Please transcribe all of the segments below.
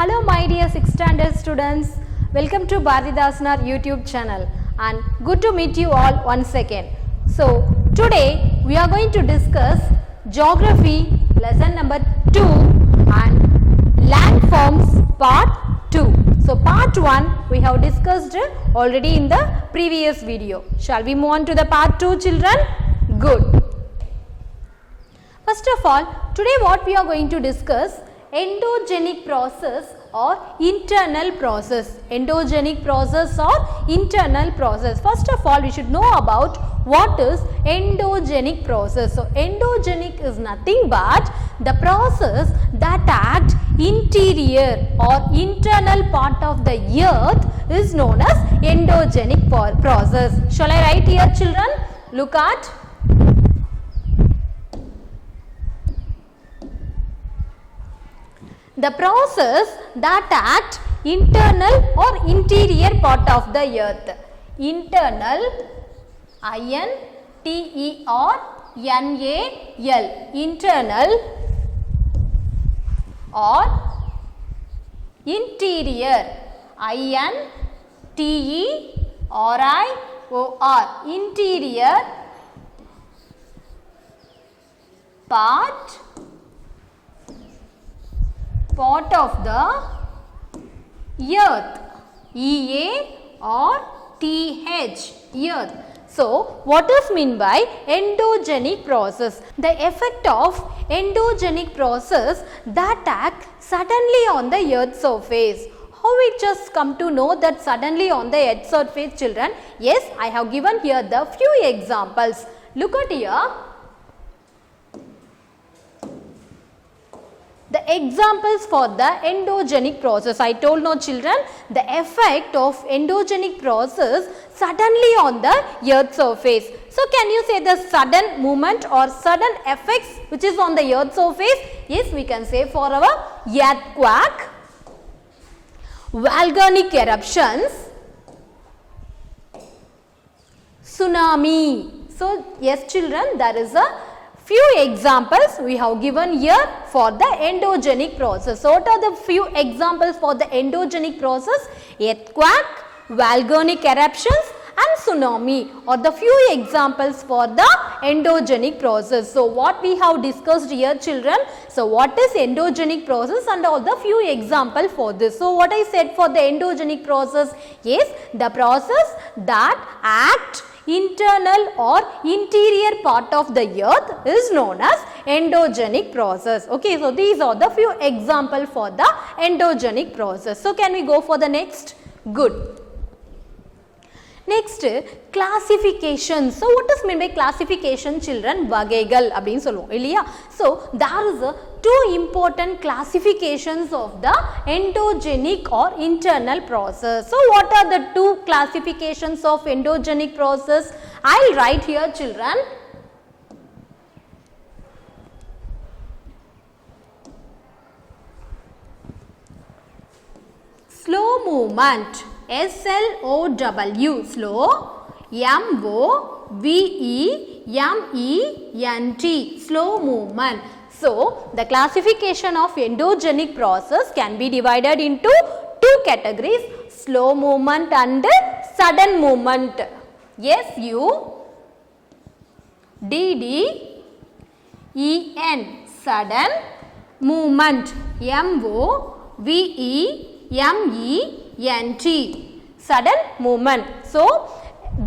Hello my dear 6th standard students, welcome to Bharatidasnar YouTube channel and good to meet you all once again. So today we are going to discuss geography lesson number 2 and landforms part 2. So part 1 we have discussed already in the previous video. Shall we move on to the part 2 children? Good. First of all, today what we are going to discuss endogenic process or internal process. Endogenic process or internal process. First of all, we should know about what is endogenic process. So endogenic is nothing but the process that act interior or internal part of the earth is known as endogenic process. Shall I write here children? Look at the process that act internal or interior part of the earth. Internal, I-N-T-E-R-N-A-L, internal or interior, I-N-T-E-R-I-O-R, interior part of the earth, E-A-R-T-H, earth. So, what is meant by endogenic process? The effect of endogenic process that act suddenly on the earth surface. How we just come to know that suddenly on the earth surface children? Yes, I have given here the few examples. Look at here. The examples for the endogenic process. I told no children, the effect of endogenic process suddenly on the earth surface. So can you say the sudden movement or sudden effects which is on the earth surface? Yes, we can say for our earthquake, volcanic eruptions, tsunami. So yes children, there is a few examples we have given here for the endogenic process. So what are the few examples for the endogenic process? Earthquake, volcanic eruptions and tsunami are the few examples for the endogenic process. So what we have discussed here children, so what is endogenic process and all the few examples for this. So what I said for the endogenic process, yes, the process that act internal or interior part of the earth is known as endogenic process. Okay, so these are the few examples for the endogenic process. So can we go for the next? Good. Next, classification. So what is meant by classification children? Vagaigal அப்படினு சொல்லுவோம் இல்லையா? So there is two important classifications of the endogenic or internal process. So what are the two classifications of endogenic process? I'll write here children. Slow movement, S-L-O-W, slow, M-O-V-E-M-E-N-T, slow movement. So, the classification of endogenic process can be divided into two categories, slow movement and sudden movement. S-U-D-D-E-N, sudden movement, M-O-V-E-M-E-N-T, sudden movement. So,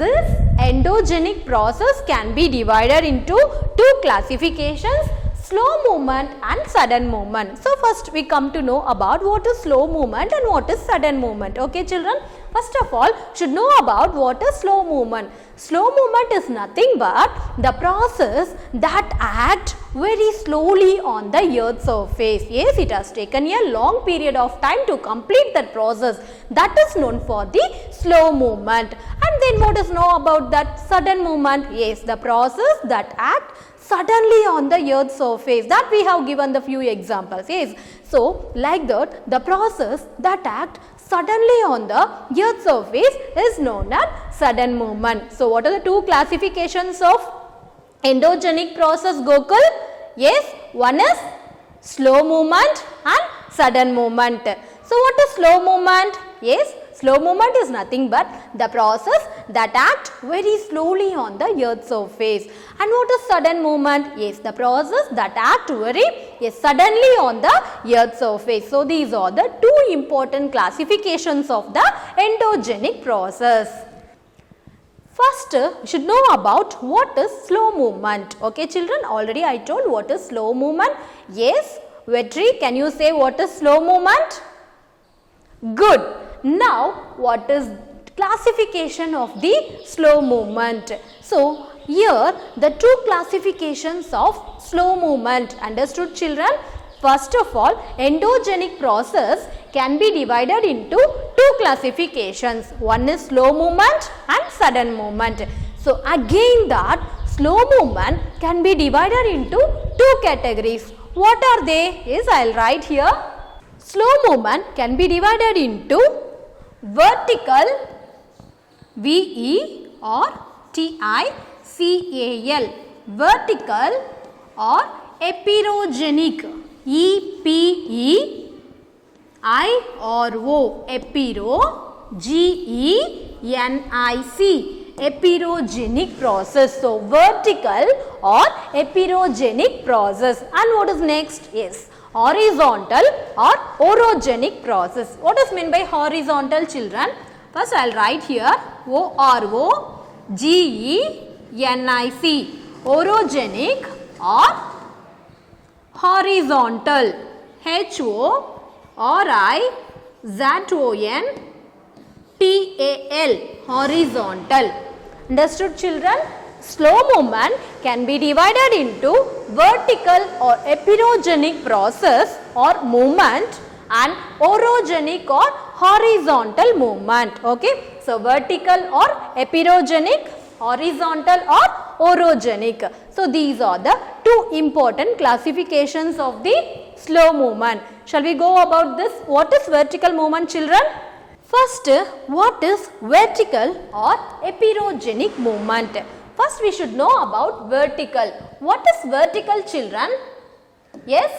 this endogenic process can be divided into two classifications, slow movement and sudden movement. So first we come to know about what is slow movement and what is sudden movement. Okay children, first of all should know about what is slow movement. Slow movement is nothing but the process that act very slowly on the earth surface. Yes, it has taken a long period of time to complete that process. That is known for the slow movement. And then what is know about that sudden movement? Yes, the process that act suddenly on the earth surface. That we have given the few examples. Yes. So like that the process that act suddenly on the earth surface is known as sudden movement. So what are the two classifications of endogenic process, Gokul? Yes, one is slow movement and sudden movement. So what is slow movement? Yes, slow movement is nothing but the process that act very slowly on the earth's surface. And what is sudden movement? Yes, the process that act very suddenly on the earth's surface. So these are the two important classifications of the endogenic process. First, we should know about what is slow movement. Okay children, already I told what is slow movement. Yes, Vetri, can you say what is slow movement? Good. Now, what is classification of the slow movement? So, here the two classifications of slow movement. Understood children? First of all, endogenic process can be divided into two classifications. One is slow movement and sudden movement. So, again that slow movement can be divided into two categories. What are they? Yes, I will write here. Slow movement can be divided into vertical V-E-R-T-I-C-A-L vertical or epirogenic E-P-E-I-R-O G-E-N-I-C epirogenic process. So, vertical or epirogenic process. And what is next? Yes, horizontal or orogenic process. What is meant by horizontal children? First I will write here O-R-O-G-E-N-I-C orogenic or horizontal H-O-R-I-Z-O-N-T-A-L horizontal. Understood children? Slow movement can be divided into vertical or epirogenic process or movement and orogenic or horizontal movement. Okay. So, vertical or epirogenic, horizontal or orogenic. So, these are the two important classifications of the slow movement. Shall we go about this? What is vertical movement children? First, what is vertical or epirogenic movement? First, we should know about vertical. What is vertical children? Yes,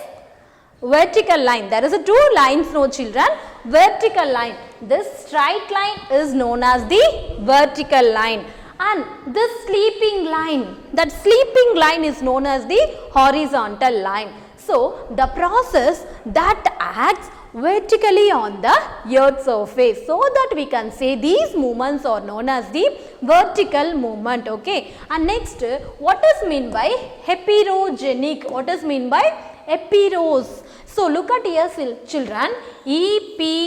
vertical line. There is a two lines, no children. Vertical line. This straight line is known as the vertical line. And this sleeping line, that sleeping line is known as the horizontal line. So, the process that acts vertically on the earth's surface, so that we can say these movements are known as the vertical movement. Okay. And next, what is mean by epirogenic? What is mean by epiros? So, look at here children, E-P-E-I-R-O-S,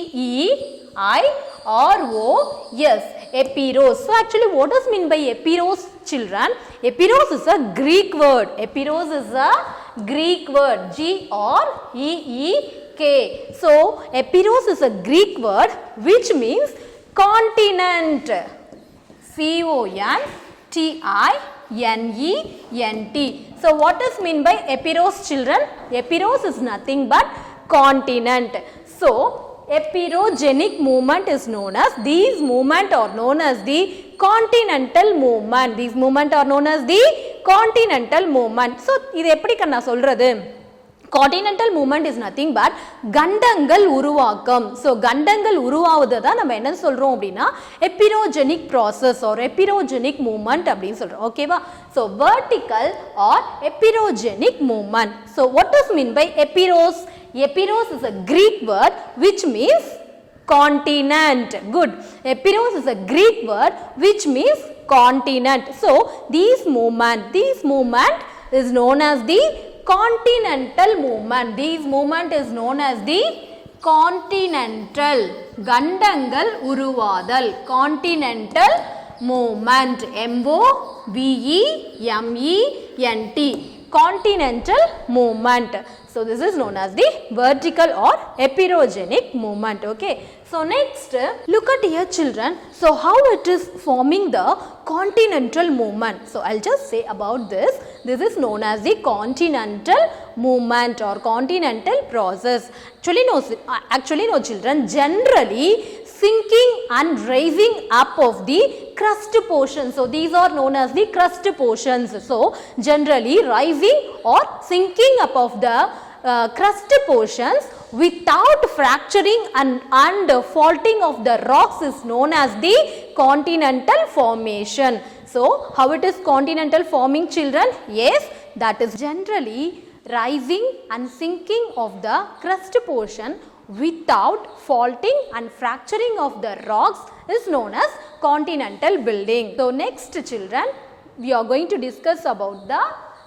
epiros. So, actually what is mean by epiros children? Epiros is a Greek word. Epiros is a Greek word, G-R-E-E-K. So, epiros is a Greek word which means continent, C-O-N-T-I-N-E-N-T. So, what is mean by epiros children? Epiros is nothing but continent. So, epirogenic movement is known as, these movement are known as the continental movement. These movement are known as the continental movement. So, இது எப்படி கண்ணா சொல்றது? Continental movement is nothing but கண்டங்கள் உருவாக்கம். So, கண்டங்கள் உருவாவதை தான் நம்ம என்ன சொல்றோம் அப்படின்னா epirogenic process or epirogenic movement அப்படின்னு சொல்றோம். ஓகேவா? So, vertical or epirogenic movement. So, what does mean by epiros? Epiros is a Greek word which means continent. Good. Epiros is a Greek word which means continent. So, these movement is known as the continental movement. These movement is known as the continental. கண்டங்கள் உருவாதல், continental movement. M-O-V-E-M-E-N-T. Continental movement. So, this is known as the vertical or epirogenic movement. Okay. So, next look at here children. So, how it is forming the continental movement. So, I will just say about this. This is known as the continental movement or continental process. Actually no children, generally sinking and rising up of the crust portion. So, these are known as the crust portions. So, generally rising or sinking up of the crust portions without fracturing and faulting of the rocks is known as the continental formation. So, how it is continental forming, children? Yes, that is generally rising and sinking of the crust portion without faulting and fracturing of the rocks is known as continental building. So, next, children, we are going to discuss about the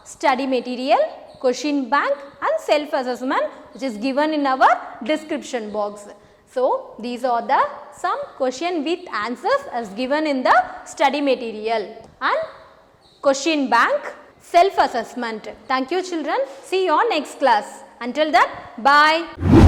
study material, question bank and self-assessment, which is given in our description box. So, these are the some question with answers as given in the study material and question bank, self-assessment. Thank you, children. See you on next class. Until that, bye.